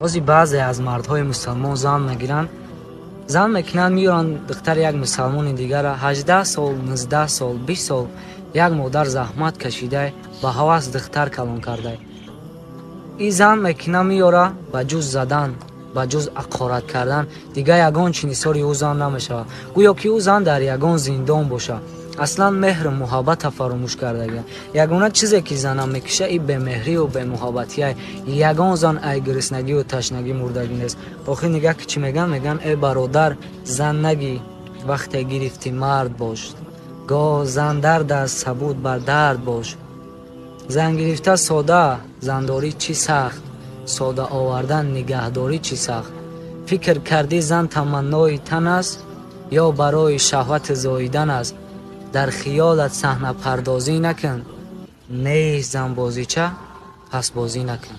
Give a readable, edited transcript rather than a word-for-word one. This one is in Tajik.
баъзе баъзе аз мардҳои мусалмон зан мегиранд, зан мекунанд, меёранд духтари як мусалмони дигара 18 сол, 19 сол, 20 сол як модар заҳмат кашида ба ҳавас духтар калон карда. И зан мекуна меёра ба ҷуз задан, ба ҷуз ақорат кардан дига ягон чинисори ӯ зан намешавад. гӯё ки ӯ зан дар ягон зиндон бошад. Аслан меҳру муҳаббата фаромӯш кардагиям. Ягона чизе ки занам мекуша и бемеҳрию бемуҳаббатия. Ягон зан ай гирснагию ташнагӣ мурдагӣ нест. Охир нигах ки чӣ меган э бародар, зан нагӣ вақте гирифти мард бош. Гоҳ зан дард аст, сабуд бар дард бош. Зан гирифта сода, зандорӣ чӣ сахт, сода овардан нигаҳдорӣ чӣ сахт. Фикр кардӣ зан таманнои тан аст ё барои шаҳвати зоидан аст. дар хиёлат саҳнапардозӣ накун, нест занбозича, пас бозӣ накун.